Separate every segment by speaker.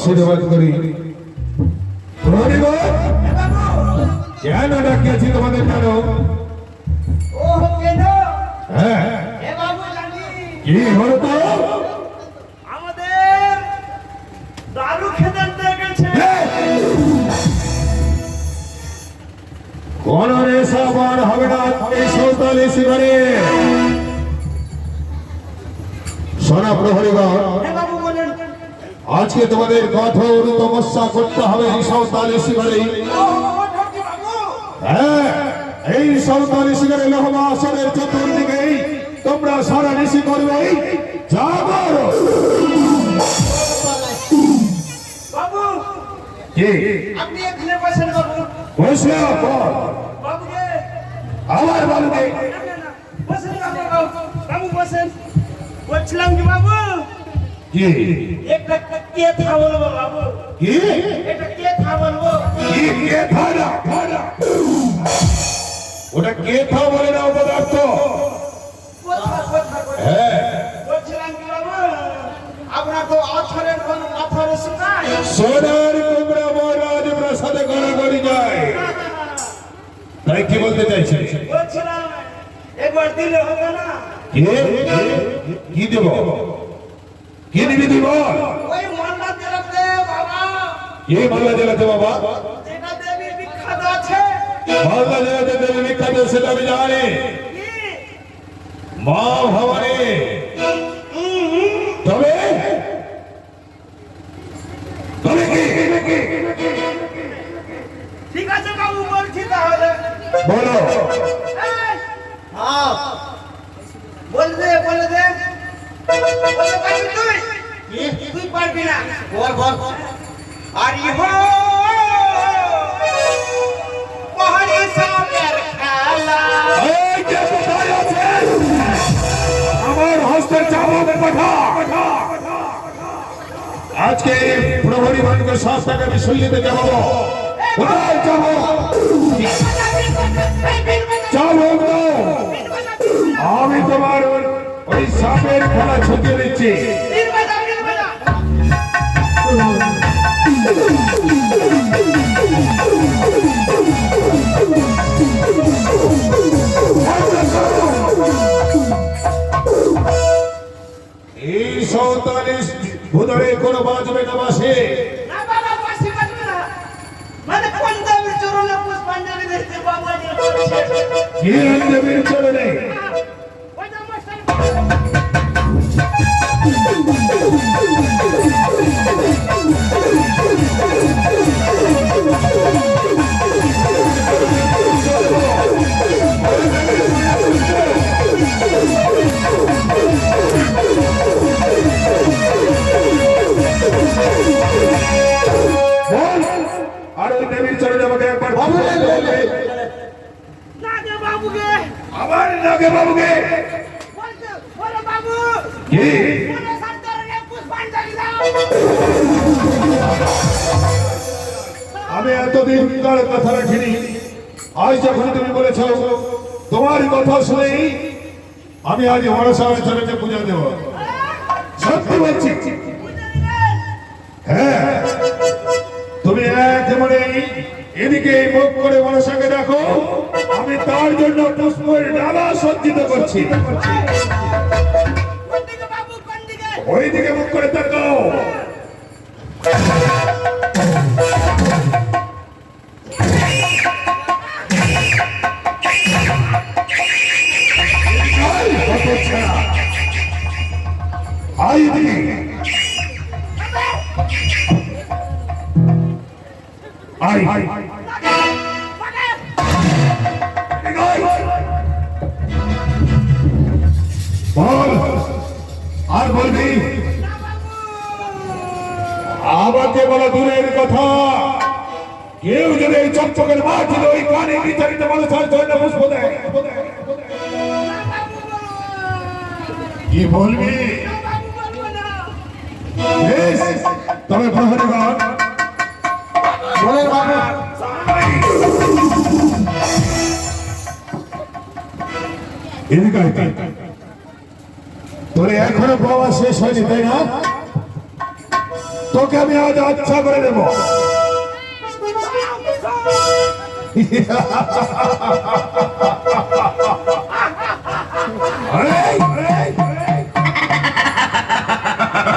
Speaker 1: আশীর্বাদ করি। কেন ডাকিয়েছি তোমাদের কেন? হ্যাঁ কি হলো তো?
Speaker 2: আমাদের দারু খেতে দেখেছে।
Speaker 1: কোন নেশা বার হবে না এই সৌতালি শিবিরে। সোনা প্রহরীগণ, আজকে তোমাদের কঠোর তপস্যা করতে হবে এই সাঁওতালি শিবিরে। হ্যাঁ, এই সাঁওতালি শিবিরে লোহমাসনের চতুর্দিকে তোমরা সারা নিশি করবে। যাবো
Speaker 2: বাবু,
Speaker 1: কি
Speaker 2: আপনি এখানে বসেন বাবু।
Speaker 1: বসে
Speaker 2: বাবুকে
Speaker 1: আবার বলবে
Speaker 2: বসেন বাবু, বাবু বসেন। বলছিলাম কি বাবু,
Speaker 1: কি
Speaker 2: একটা কে থা বলবো বাবু?
Speaker 1: কি
Speaker 2: এটা কে থা বলবো?
Speaker 1: কি কে থানা থানা ওটা কে থা বলে না পদার্থ। হ্যাঁ,
Speaker 2: বলছিলাম কি বাবু, আপনার তো আছরের কোন পাথরে শুকায়।
Speaker 1: সোনার কুমড়া মহারাজ প্রাসাদে গড়াগড়ি যায়। তাই কি বলতে চাইছে?
Speaker 2: বলছিলাম একবার দিলে হবে না?
Speaker 1: কি দেব? কি দিবি দিব?
Speaker 2: ওই মাল্লা জেলাতে বাবা,
Speaker 1: কি মাল্লা জেলাতে বাবা?
Speaker 2: যেটা দেবী বিখ্যাত আছে।
Speaker 1: মাল্লা জেলাতে দেবী বিখ্যাত সেটা আমি জানি।
Speaker 2: কি?
Speaker 1: মা ভবানী। তবে তবে কি
Speaker 2: ঠিক আছে বাবু, বলছি তাহলে।
Speaker 1: বলো।
Speaker 2: এই, বলে দে বলে দে। বলে পারবি তুই? তুই পারবি না। আর ইহো মহারি সামের খেলা।
Speaker 1: এই যে কোথায় আছে? আমার হস্তে চাবুক পাঠা। আজকে প্রহরী ভানকে 7 টাকা আমি সল্লিতে যাবো। কোথায় যাবো? চাবুক দাও। আমি তোমার ওই সাপের খেলা ছুটিয়ে দিচ্ছি। এই 47 ভুতরে কোনো বাজবে না বাসে।
Speaker 2: না বাবা, বাসি বাজবে না। মানে কোন দেবীর চরণে পুষ্পাঞ্জলি দিতে বাবা নিয়ে করছে।
Speaker 1: কি দেবীর চরণে?
Speaker 2: ওই যে মাস্টার
Speaker 1: আর ওই দেবীর চরণে আমাকে একবার
Speaker 2: না গে বাবুকে।
Speaker 1: আবার নাগে বাবুকে।
Speaker 2: বলছে বলো বাবু,
Speaker 1: কি
Speaker 2: কোন সরকারে পুষ্পাঞ্জলি দাও।
Speaker 1: আমি এতদিন কার কথা রাখিনি। আজ যখন তুমি বলেছ তোমার কথা শুনেই আমি আজ মনসার চরণে পূজা দেব। সত্যি বলছি। হ্যাঁ, তুমি একেবারে এদিকে মুখ করে মনসাকে দেখো। আমি তার জন্য পুষ্পের ডালা সজ্জিত করছি।
Speaker 2: কোন দিকে বাবু, কোন দিকে?
Speaker 1: ওইদিকে মুখ করে তাকাও। আই দিকে আই বল। আর বলবি? আমাকে বলা দূরের কথা। কেউ যদি এই চকচকের মাটি ওই কানে বিচারিত মানুষের জন্য পুষ্প দেয়, কি বলবি? বেশ, তবে প্রহরীগণ বলেন বাবা। এদিকে আয়। তোর এখনো বাবা শেষ হয়নি তাই না? তোকে আমি আজ আচ্ছা করে দেবো।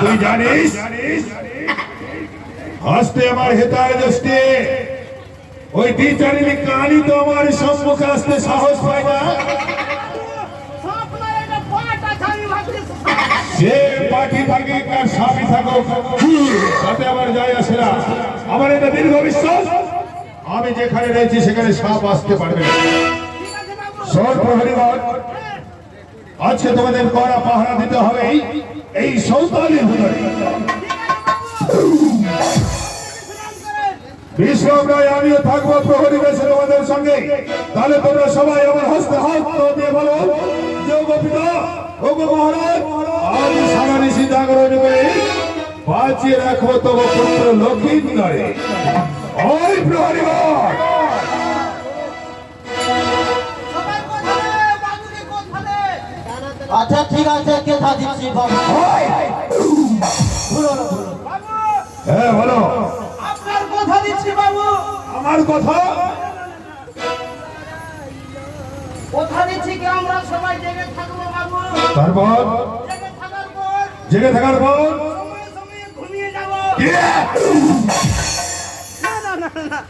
Speaker 1: তুই জানিস হাসতে আমার হেতায় দোষে ওই দ্বিচারিণী কানি তো আমার সম্মুখে আসতে সাহস পায় না। সে পাখি থাকে আর স্বামী থাকুক তাতে আমার যায় আসে না। আমার এটা দীর্ঘ বিশ্বাস, আমি যেখানে রয়েছি সেখানে সাপ আসতে পারবে না। শোন প্রহরীগণ, আজকে তোমাদের কড়া পাহারা দিতে হবে এই সৌতালির ভিতরে। বিশ্রাম নয়, আমিও থাকবো প্রহরী বেশে তোমাদের সঙ্গে। তাহলে তোমরা সবাই আমার হস্তে হাত দিয়ে বলো, যে ওগো পিতা, ওগো মহারাজ, আমি সারা নিশি জাগরণ করে বাঁচিয়ে রাখবো তব পুত্র লক্ষিন্দরে। ওই প্রহরীগণ,
Speaker 3: আচ্ছা ঠিক আছে, কেথা দিচ্ছি বাবু।
Speaker 1: হ্যাঁ বলো।
Speaker 2: আপনার কথা দিচ্ছি বাবু।
Speaker 1: আমার কথা?
Speaker 2: কথা দিচ্ছি কি আমরা সবাই জেগে থাকবো বাবু।
Speaker 1: তারপর
Speaker 2: জেগে থাকার পর
Speaker 1: জেগে থাকার পর
Speaker 2: সময়ে সময়ে ঘুমিয়ে যাব। না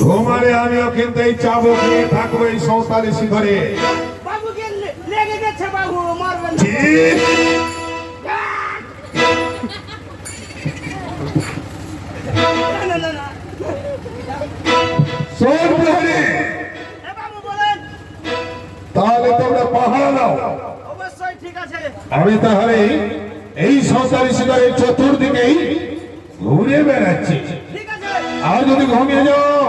Speaker 1: ঘুমালে আমিও কিন্তু এই চাবুকে থাকবো এই সৌতালি শিখরে।
Speaker 2: বাবুকে লেগে গেছে বাবু, মারবেন না। না
Speaker 1: শোন প্রহরী,
Speaker 2: এ বাবু বলেন।
Speaker 1: তাহলে তোমরা পাহারা দাও।
Speaker 2: অবশ্যই ঠিক আছে।
Speaker 1: আমি তাহলে এই সৌতালি শিখরের চতুর্দিকেই ঘুরে বেড়াচ্ছি।
Speaker 2: ঠিক আছে।
Speaker 1: আর যদি ঘুমিয়ে যাও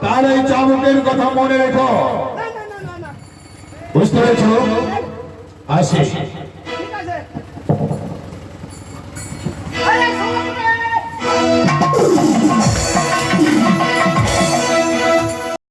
Speaker 1: তাহলে এই চাবুকের কথা মনে রেখো।
Speaker 2: না
Speaker 1: বুঝতে পেরেছ? আসি।
Speaker 2: ঠিক আছে। আরে,